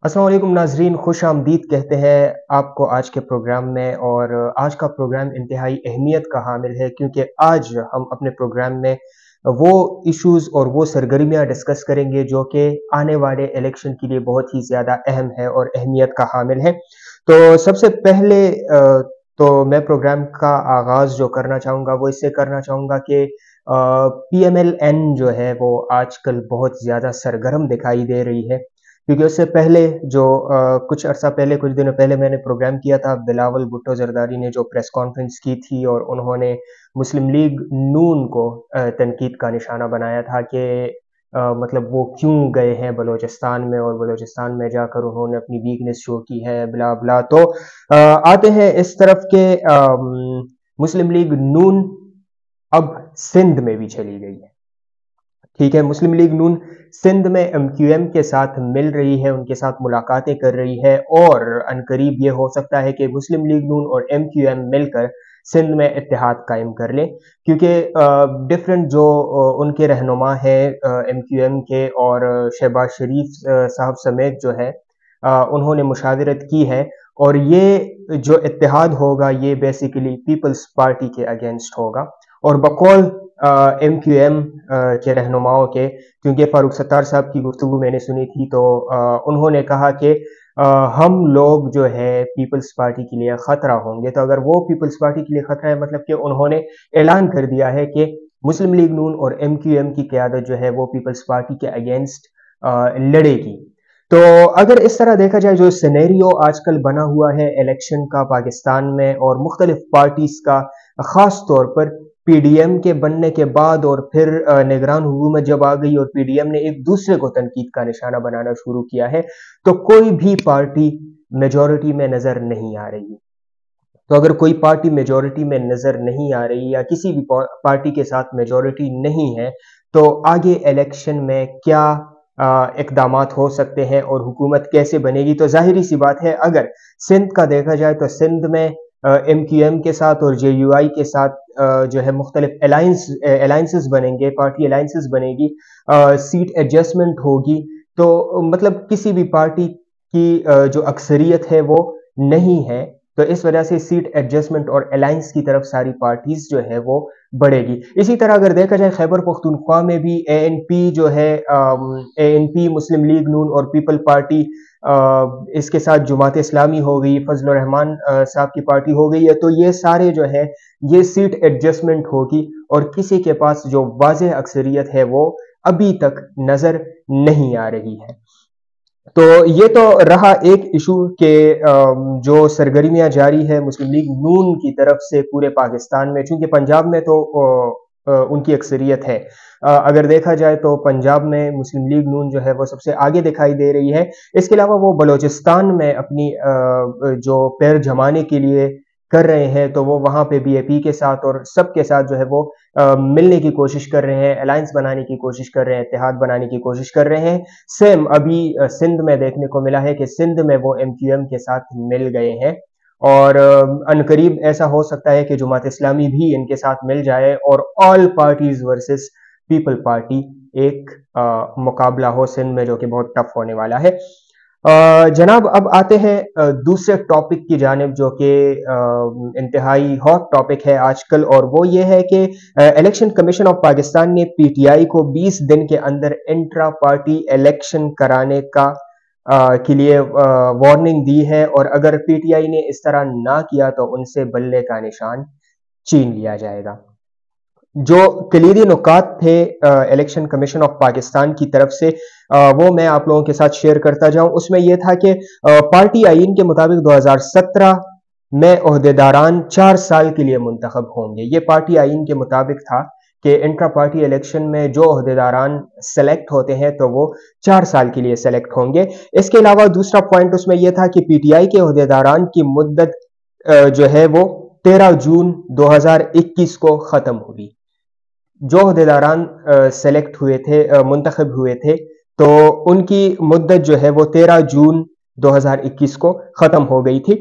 السلام علیکم ناظرین، خوش آمدید کہتے ہیں آپ کو آج کے پروگرام میں۔ اور آج کا پروگرام انتہائی اہمیت کا حامل ہے کیونکہ آج ہم اپنے پروگرام میں وہ ایشوز اور وہ سرگرمیاں ڈسکس کریں گے جو کہ آنے والے الیکشن کے لیے بہت ہی زیادہ اہم ہے اور اہمیت کا حامل ہے۔ تو سب سے پہلے تو میں پروگرام کا آغاز جو کرنا چاہوں گا وہ اس سے کرنا چاہوں گا کہ پی ایم ایل این جو ہے وہ آج کل بہت زیادہ سرگرم دکھائی دے رہی ہے، کیونکہ اس سے پہلے جو کچھ عرصہ پہلے، کچھ دنوں پہلے میں نے پروگرام کیا تھا، بلاول بھٹو زرداری نے جو پریس کانفرنس کی تھی اور انہوں نے مسلم لیگ نون کو تنقید کا نشانہ بنایا تھا کہ مطلب وہ کیوں گئے ہیں بلوچستان میں اور بلوچستان میں جا کر انہوں نے اپنی ویکنیس شو کی ہے، بلا بلا۔ تو آتے ہیں اس طرف کہ مسلم لیگ نون اب سندھ میں بھی چلی گئی ہے، ٹھیک ہے۔ مسلم لیگ نون سندھ میں ایم کیو ایم کے ساتھ مل رہی ہے، ان کے ساتھ ملاقاتیں کر رہی ہے، اور عنقریب یہ ہو سکتا ہے کہ مسلم لیگ نون اور ایم کیو ایم مل کر سندھ میں اتحاد قائم کر لیں، کیونکہ ڈفرینٹ جو ان کے رہنما ہیں ایم کیو ایم کے اور شہباز شریف صاحب سمیت جو ہے انہوں نے مشاورت کی ہے، اور یہ جو اتحاد ہوگا یہ بیسیکلی پیپلز پارٹی کے اگینسٹ ہوگا۔ اور بقول ایم کیو ایم کے رہنماؤں کے، کیونکہ فاروق ستار صاحب کی گفتگو میں نے سنی تھی، تو انہوں نے کہا کہ ہم لوگ جو ہے پیپلز پارٹی کے لیے خطرہ ہوں گے۔ تو اگر وہ پیپلز پارٹی کے لیے خطرہ ہے، مطلب کہ انہوں نے اعلان کر دیا ہے کہ مسلم لیگ نون اور ایم کیو ایم کی قیادت جو ہے وہ پیپلز پارٹی کے اگینسٹ لڑے گی۔ تو اگر اس طرح دیکھا جائے جو سینیریو آج کل بنا ہوا ہے الیکشن کا پاکستان میں، اور مختلف پارٹیز کا، خاص طور پر پی ڈی ایم کے بننے کے بعد اور پھر نگران حکومت جب آ گئی اور پی ڈی ایم نے ایک دوسرے کو تنقید کا نشانہ بنانا شروع کیا ہے، تو کوئی بھی پارٹی میجورٹی میں نظر نہیں آ رہی۔ تو اگر کوئی پارٹی میجورٹی میں نظر نہیں آ رہی یا کسی بھی پارٹی کے ساتھ میجورٹی نہیں ہے، تو آگے الیکشن میں کیا اقدامات ہو سکتے ہیں اور حکومت کیسے بنے گی؟ تو ظاہری سی بات ہے، اگر سندھ کا دیکھا جائے تو سندھ میں ایم کیو ایم کے ساتھ اور جے یو آئی کے ساتھ جو ہے مختلف الائنسز بنیں گے، پارٹی الائنسز بنے گی، سیٹ ایڈجسٹمنٹ ہوگی، تو مطلب کسی بھی پارٹی کی جو اکثریت ہے وہ نہیں ہے، تو اس وجہ سے سیٹ ایڈجسٹمنٹ اور الائنس کی طرف ساری پارٹیز جو ہے وہ بڑھے گی۔ اسی طرح اگر دیکھا جائے خیبر پختونخوا میں بھی اے این پی جو ہے، اے این پی، مسلم لیگ نون اور پیپل پارٹی، اس کے ساتھ جماعت اسلامی ہو گئی، فضل الرحمان صاحب کی پارٹی ہو گئی ہے، تو یہ سارے جو ہے یہ سیٹ ایڈجسٹمنٹ ہوگی، اور کسی کے پاس جو واضح اکثریت ہے وہ ابھی تک نظر نہیں آ رہی ہے۔ تو یہ تو رہا ایک ایشو کہ جو سرگرمیاں جاری ہے مسلم لیگ نون کی طرف سے پورے پاکستان میں، چونکہ پنجاب میں تو ان کی اکثریت ہے، اگر دیکھا جائے تو پنجاب میں مسلم لیگ نون جو ہے وہ سب سے آگے دکھائی دے رہی ہے۔ اس کے علاوہ وہ بلوچستان میں اپنی جو پیر جمانے کے لیے کر رہے ہیں، تو وہ وہاں پہ بی اے پی کے ساتھ اور سب کے ساتھ جو ہے وہ ملنے کی کوشش کر رہے ہیں، الائنس بنانے کی کوشش کر رہے ہیں، اتحاد بنانے کی کوشش کر رہے ہیں۔ سیم ابھی سندھ میں دیکھنے کو ملا ہے کہ سندھ میں وہ ایم کیو ایم کے ساتھ مل گئے ہیں، اور عنقریب ایسا ہو سکتا ہے کہ جماعت اسلامی بھی ان کے ساتھ مل جائے اور all parties versus people party ایک مقابلہ ہو سندھ میں، جو کہ بہت ٹف ہونے والا ہے۔ جناب اب آتے ہیں دوسرے ٹاپک کی جانب، جو کہ انتہائی ہاٹ ٹاپک ہے آج کل، اور وہ یہ ہے کہ الیکشن کمیشن آف پاکستان نے پی ٹی آئی کو 20 دن کے اندر انٹرا پارٹی الیکشن کرانے کے لیے وارننگ دی ہے، اور اگر پی ٹی آئی نے اس طرح نہ کیا تو ان سے بلے کا نشان چھین لیا جائے گا۔ جو کلیدی نکات تھے الیکشن کمیشن آف پاکستان کی طرف سے، وہ میں آپ لوگوں کے ساتھ شیئر کرتا جاؤں۔ اس میں یہ تھا کہ پارٹی آئین کے مطابق 2017 میں عہدیداران 4 سال کے لیے منتخب ہوں گے۔ یہ پارٹی آئین کے مطابق تھا کہ انٹرا پارٹی الیکشن میں جو عہدیداران سلیکٹ ہوتے ہیں تو وہ 4 سال کے لیے سلیکٹ ہوں گے۔ اس کے علاوہ دوسرا پوائنٹ اس میں یہ تھا کہ پی ٹی آئی کے عہدیداران کی مدت جو ہے وہ 13 جون 2021 کو ختم ہوگی۔ جو عہدیداران سلیکٹ ہوئے تھے، منتخب ہوئے تھے، تو ان کی مدت جو ہے وہ 13 جون 2021 کو ختم ہو گئی تھی۔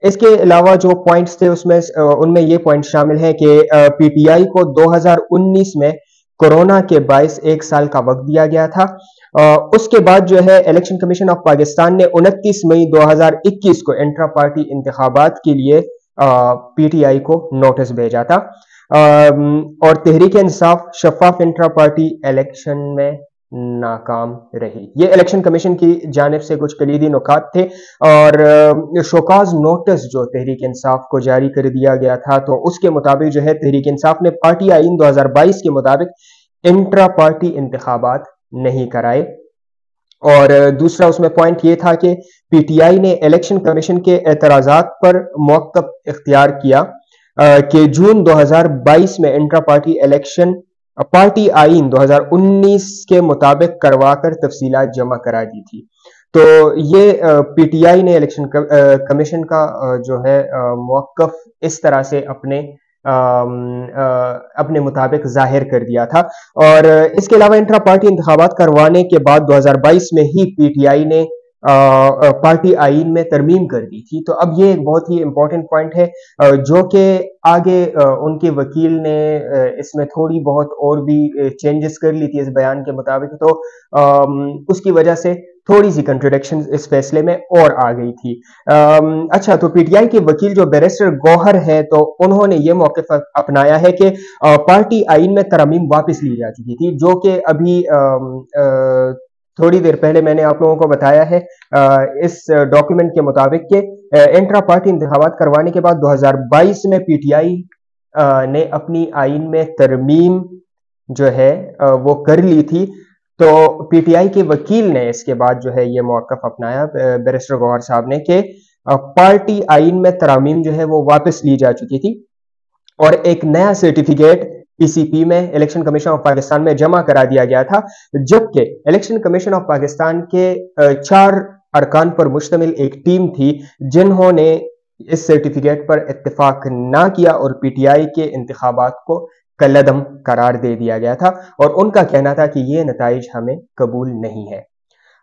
اس کے علاوہ جو پوائنٹس تھے ان میں یہ پوائنٹ شامل ہیں کہ پی ٹی آئی کو 2019 میں کورونا کے باعث 1 سال کا وقت دیا گیا تھا۔ اس کے بعد جو ہے الیکشن کمیشن آف پاکستان نے 29 مئی 2021 کو انٹرا پارٹی انتخابات کے لیے پی ٹی آئی کو نوٹس بھیجا تھا، اور تحریک انصاف شفاف انٹرا پارٹی الیکشن میں ناکام رہی۔ یہ الیکشن کمیشن کی جانب سے کچھ کلیدی نکات تھے، اور شوکاز نوٹس جو تحریک انصاف کو جاری کر دیا گیا تھا، تو اس کے مطابق جو ہے تحریک انصاف نے پارٹی آئین 2022 کے مطابق انٹرا پارٹی انتخابات نہیں کرائے۔ اور دوسرا اس میں پوائنٹ یہ تھا کہ پی ٹی آئی نے الیکشن کمیشن کے اعتراضات پر موقف اختیار کیا کہ جون 2022 میں انٹرا پارٹی الیکشن پارٹی آئین 2019 کے مطابق کروا کر تفصیلات جمع کرا دی تھی۔ تو یہ پی ٹی آئی نے الیکشن کمیشن کا جو ہے موقف اس طرح سے اپنے مطابق ظاہر کر دیا تھا۔ اور اس کے علاوہ انٹرا پارٹی انتخابات کروانے کے بعد 2022 میں ہی پی ٹی آئی نے پارٹی آئین میں ترمیم کر دی تھی۔ تو اب یہ ایک بہت ہی امپورٹنٹ پوائنٹ ہے، جو کہ آگے ان کے وکیل نے اس میں تھوڑی بہت اور بھی چینجز کر لی تھی اس بیان کے مطابق، تو اس کی وجہ سے تھوڑی سی کنٹرڈکشن اس فیصلے میں اور آ گئی تھی۔ اچھا، تو پی ٹی آئی کے وکیل جو بیرسٹر گوہر ہے، تو انہوں نے یہ موقف اپنایا ہے کہ پارٹی آئین میں ترمیم واپس لی جا چکی تھی، جو کہ ابھی تھوڑی دیر پہلے میں نے آپ لوگوں کو بتایا ہے اس ڈاکیومنٹ کے مطابق کہ انٹرا پارٹی انتخابات کروانے کے بعد 2022 میں پی ٹی آئی نے اپنی آئین میں ترمیم جو ہے وہ کر لی تھی۔ تو پی ٹی آئی کے وکیل نے اس کے بعد جو ہے یہ موقف اپنایا بیرسٹر گوہر صاحب نے کہ پارٹی آئین میں ترامیم جو ہے وہ واپس لی جا چکی تھی، اور ایک نیا سرٹیفکیٹ پی سی پی میں الیکشن کمیشن آف پاکستان میں جمع کرا دیا گیا تھا، جبکہ الیکشن کمیشن آف پاکستان کے 4 ارکان پر مشتمل ایک ٹیم تھی جنہوں نے اس سرٹیفکیٹ پر اتفاق نہ کیا، اور پی ٹی آئی کے انتخابات کو کالعدم قرار دے دیا گیا تھا، اور ان کا کہنا تھا کہ یہ نتائج ہمیں قبول نہیں ہے۔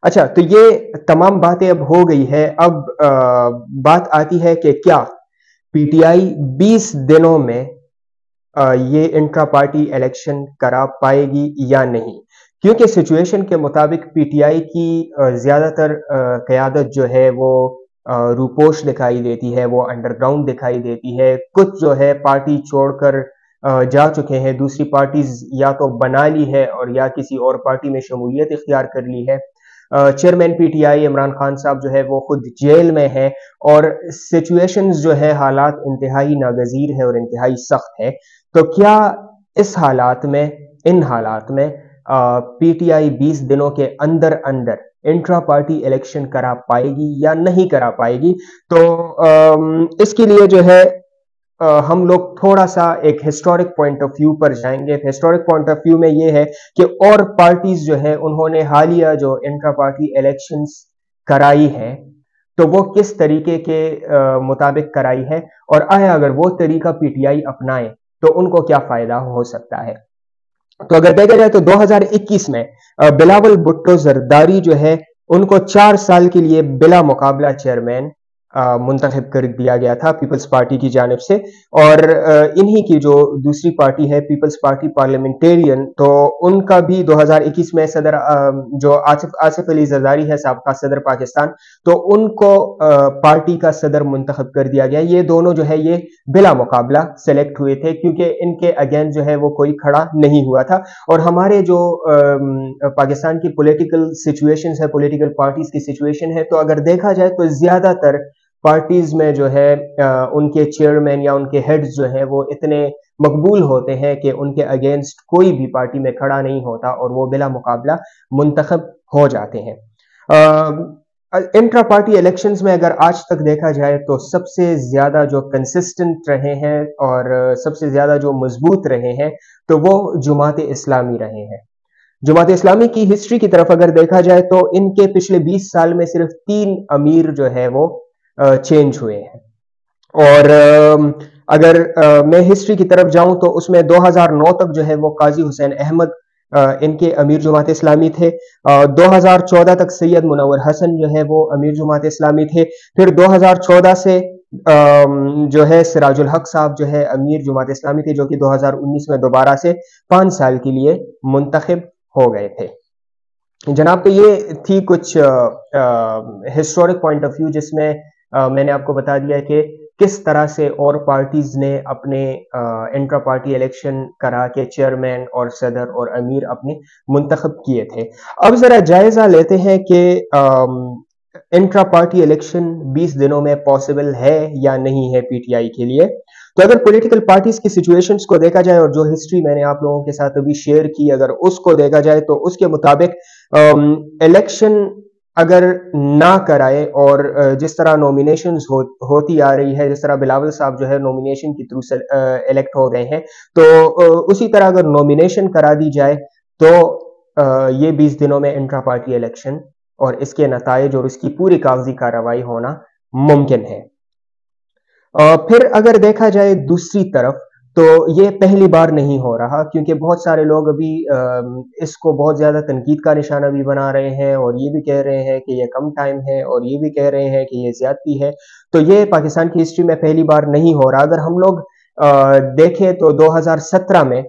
اچھا، تو یہ تمام باتیں اب ہو گئی ہے۔ اب بات آتی ہے کہ کیا پی ٹی آئی 20 دنوں میں یہ انٹرا پارٹی الیکشن کرا پائے گی یا نہیں، کیونکہ سچویشن کے مطابق پی ٹی آئی کی زیادہ تر قیادت جو ہے وہ روپوش دکھائی دیتی ہے، وہ انڈر گراؤنڈ دکھائی دیتی ہے۔ کچھ جو ہے پارٹی چھوڑ کر جا چکے ہیں، دوسری پارٹیز یا تو بنا لی ہے اور یا کسی اور پارٹی میں شمولیت اختیار کر لی ہے۔ Chairman P T I Imran Khan صاحب جو ہے وہ خود جیل میں ہیں، اور سچویشنز جو ہے حالات انتہائی ناگزیر ہے اور انتہائی سخت ہے۔ تو کیا ان حالات میں پی ٹی آئی 20 دنوں کے اندر انٹرا پارٹی الیکشن کرا پائے گی یا نہیں کرا پائے گی؟ تو اس کے لیے جو ہے ہم لوگ تھوڑا سا ایک ہسٹورک پوائنٹ آف ویو پر جائیں گے۔ ہسٹورک پوائنٹ آف ویو میں یہ ہے کہ اور پارٹیز جو ہے انہوں نے حالیہ جو انٹرا پارٹی الیکشنز کرائی ہے، تو وہ کس طریقے کے مطابق کرائی ہے، اور آیا اگر وہ طریقہ پی ٹی آئی اپنائے تو ان کو کیا فائدہ ہو سکتا ہے۔ تو اگر دیکھا جائے تو 2021 میں بلاول بھٹو زرداری جو ہے ان کو 4 سال کے لیے بلا مقابلہ چیئرمین منتخب کر دیا گیا تھا پیپلز پارٹی کی جانب سے، اور انہی کی جو دوسری پارٹی ہے پیپلز پارٹی پارلیمنٹیرین، تو ان کا بھی 2021 میں صدر جو آصف علی زرداری ہے سابقہ صدر پاکستان، تو ان کو پارٹی کا صدر منتخب کر دیا گیا۔ یہ دونوں جو ہے یہ بلا مقابلہ سلیکٹ ہوئے تھے، کیونکہ ان کے اگینسٹ جو ہے وہ کوئی کھڑا نہیں ہوا تھا۔ اور ہمارے جو پاکستان کی پولیٹیکل سچویشنز ہے، پولیٹیکل پارٹیز کی سچویشن ہے، تو اگر دیکھا جائے تو زیادہ تر پارٹیز میں جو ہے ان کے چیئرمین یا ان کے ہیڈز جو ہیں وہ اتنے مقبول ہوتے ہیں کہ ان کے اگینسٹ کوئی بھی پارٹی میں کھڑا نہیں ہوتا، اور وہ بلا مقابلہ منتخب ہو جاتے ہیں۔ انٹرا پارٹی الیکشنز میں اگر آج تک دیکھا جائے تو سب سے زیادہ جو کنسسٹنٹ رہے ہیں اور سب سے زیادہ جو مضبوط رہے ہیں تو وہ جماعت اسلامی رہے ہیں۔ جماعت اسلامی کی ہسٹری کی طرف اگر دیکھا جائے تو ان کے پچھلے 20 سال میں صرف 3 امیر جو ہے وہ چینج ہوئے ہیں، اور اگر میں ہسٹری کی طرف جاؤں تو اس میں 2009 تک جو ہے وہ قاضی حسین احمد ان کے امیر جماعت اسلامی تھے. 2014 تک سید منور حسن جو ہے وہ امیر جماعت اسلامی تھے. پھر 2014 سے جو ہے سراج الحق صاحب جو ہے امیر جماعت اسلامی تھے، جو کہ 2019 میں دوبارہ سے 5 سال کے لیے منتخب ہو گئے تھے. جناب، تو یہ تھی کچھ ہسٹورک پوائنٹ آف ویو جس میں میں نے آپ کو بتا دیا کہ کس طرح سے اور پارٹیز نے اپنے انٹرا پارٹی الیکشن کرا کے چیئرمین اور صدر اور امیر اپنے منتخب کیے تھے. اب ذرا جائزہ لیتے ہیں کہ انٹرا پارٹی الیکشن 20 دنوں میں پاسبل ہے یا نہیں ہے پی ٹی آئی کے لیے. تو اگر پولیٹیکل پارٹیز کی سچویشنز کو دیکھا جائے اور جو ہسٹری میں نے آپ لوگوں کے ساتھ ابھی شیئر کی، اگر اس کو دیکھا جائے تو اس کے مطابق الیکشن اگر نہ کرائے اور جس طرح نومینیشنز ہوتی آ رہی ہے، جس طرح بلاول صاحب جو ہے نومینیشن کے تھرو الیکٹ ہو گئے ہیں، تو اسی طرح اگر نومینیشن کرا دی جائے تو یہ 20 دنوں میں انٹرا پارٹی الیکشن اور اس کے نتائج اور اس کی پوری کاغذی کارروائی ہونا ممکن ہے. پھر اگر دیکھا جائے دوسری طرف تو یہ پہلی بار نہیں ہو رہا، کیونکہ بہت سارے لوگ ابھی اس کو بہت زیادہ تنقید کا نشانہ بھی بنا رہے ہیں اور یہ بھی کہہ رہے ہیں کہ یہ کم ٹائم ہے اور یہ بھی کہہ رہے ہیں کہ یہ زیادتی ہے. تو یہ پاکستان کی ہسٹری میں پہلی بار نہیں ہو رہا. اگر ہم لوگ دیکھیں تو 2017 میں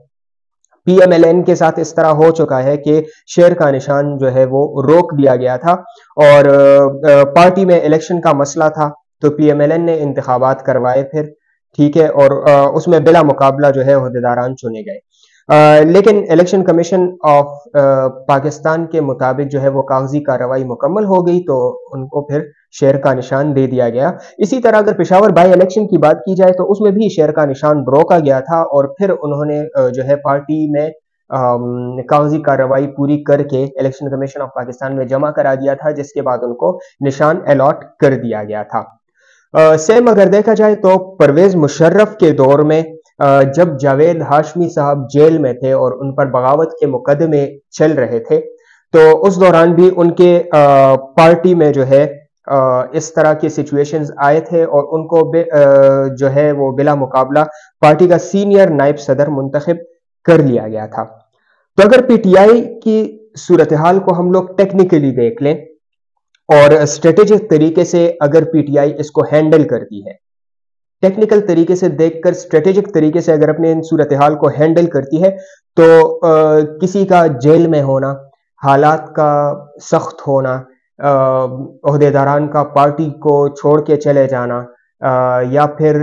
پی ایم ایل این کے ساتھ اس طرح ہو چکا ہے کہ شیر کا نشان جو ہے وہ روک دیا گیا تھا اور پارٹی میں الیکشن کا مسئلہ تھا تو پی ایم ایل این نے انتخابات کروائے پھر، ٹھیک ہے، اور اس میں بلا مقابلہ جو ہے عہدیداران چنے گئے. لیکن الیکشن کمیشن آف پاکستان کے مطابق جو ہے وہ کاغذی کارروائی مکمل ہو گئی تو ان کو پھر شیر کا نشان دے دیا گیا. اسی طرح اگر پشاور بائی الیکشن کی بات کی جائے تو اس میں بھی شیر کا نشان روکا گیا تھا اور پھر انہوں نے جو ہے پارٹی میں کاغذی کارروائی پوری کر کے الیکشن کمیشن آف پاکستان میں جمع کرا دیا تھا، جس کے بعد ان کو نشان الاٹ کر دیا گیا تھا. سیم اگر دیکھا جائے تو پرویز مشرف کے دور میں جب جاوید ہاشمی صاحب جیل میں تھے اور ان پر بغاوت کے مقدمے چل رہے تھے تو اس دوران بھی ان کے پارٹی میں جو ہے اس طرح کے سچویشنز آئے تھے اور ان کو جو ہے وہ بلا مقابلہ پارٹی کا سینئر نائب صدر منتخب کر لیا گیا تھا. تو اگر پی ٹی آئی کی صورتحال کو ہم لوگ ٹیکنیکلی دیکھ لیں اور اسٹریٹجک طریقے سے اگر پی ٹی آئی اس کو ہینڈل کرتی ہے، ٹیکنیکل طریقے سے دیکھ کر اسٹریٹجک طریقے سے اگر اپنے ان صورتحال کو ہینڈل کرتی ہے تو کسی کا جیل میں ہونا، حالات کا سخت ہونا، عہدیداران کا پارٹی کو چھوڑ کے چلے جانا، یا پھر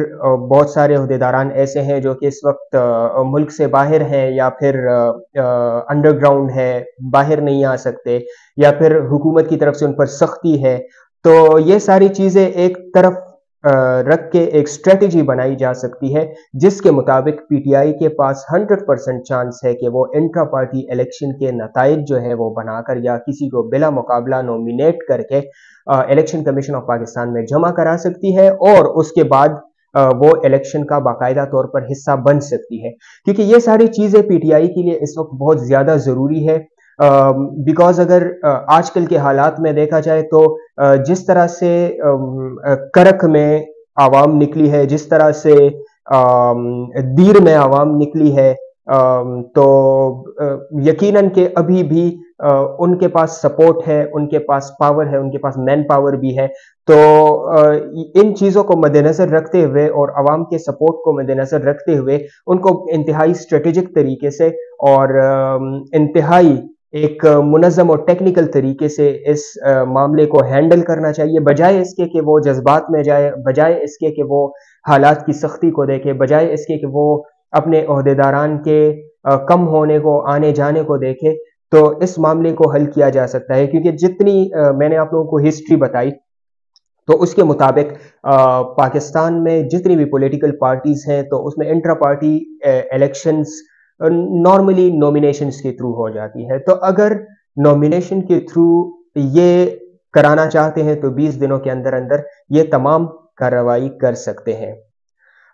بہت سارے عہدیداران ایسے ہیں جو کہ اس وقت ملک سے باہر ہیں یا پھر انڈر گراؤنڈ ہے، باہر نہیں آ سکتے، یا پھر حکومت کی طرف سے ان پر سختی ہے. تو یہ ساری چیزیں ایک طرف رکھ کے ایک اسٹریٹجی بنائی جا سکتی ہے جس کے مطابق پی ٹی آئی کے پاس 100% چانس ہے کہ وہ انٹرا پارٹی الیکشن کے نتائج جو ہے وہ بنا کر یا کسی کو بلا مقابلہ نومینیٹ کر کے الیکشن کمیشن آف پاکستان میں جمع کرا سکتی ہے اور اس کے بعد وہ الیکشن کا باقاعدہ طور پر حصہ بن سکتی ہے. کیونکہ یہ ساری چیزیں پی ٹی آئی کے لیے اس وقت بہت زیادہ ضروری ہے، بیکاز اگر آج کل کے حالات میں دیکھا جائے تو جس طرح سے کرک میں عوام نکلی ہے، جس طرح سے دیر میں عوام نکلی ہے، تو یقیناً کہ ابھی بھی ان کے پاس سپورٹ ہے، ان کے پاس پاور ہے، ان کے پاس مین پاور بھی ہے. تو ان چیزوں کو مد نظر رکھتے ہوئے اور عوام کے سپورٹ کو مد نظر رکھتے ہوئے ان کو انتہائی اسٹریٹجک طریقے سے اور انتہائی ایک منظم اور ٹیکنیکل طریقے سے اس معاملے کو ہینڈل کرنا چاہیے، بجائے اس کے کہ وہ جذبات میں جائے، بجائے اس کے کہ وہ حالات کی سختی کو دیکھے، بجائے اس کے کہ وہ اپنے عہدیداران کے کم ہونے کو، آنے جانے کو دیکھے. تو اس معاملے کو حل کیا جا سکتا ہے، کیونکہ جتنی میں نے آپ لوگوں کو ہسٹری بتائی تو اس کے مطابق پاکستان میں جتنی بھی پولیٹیکل پارٹیز ہیں تو اس میں انٹرا پارٹی الیکشنز نارملی نومینیشنز کے تھرو ہو جاتی ہے. تو اگر نومینیشن کے تھرو یہ کرانا چاہتے ہیں تو 20 دنوں کے اندر اندر یہ تمام کارروائی کر سکتے ہیں.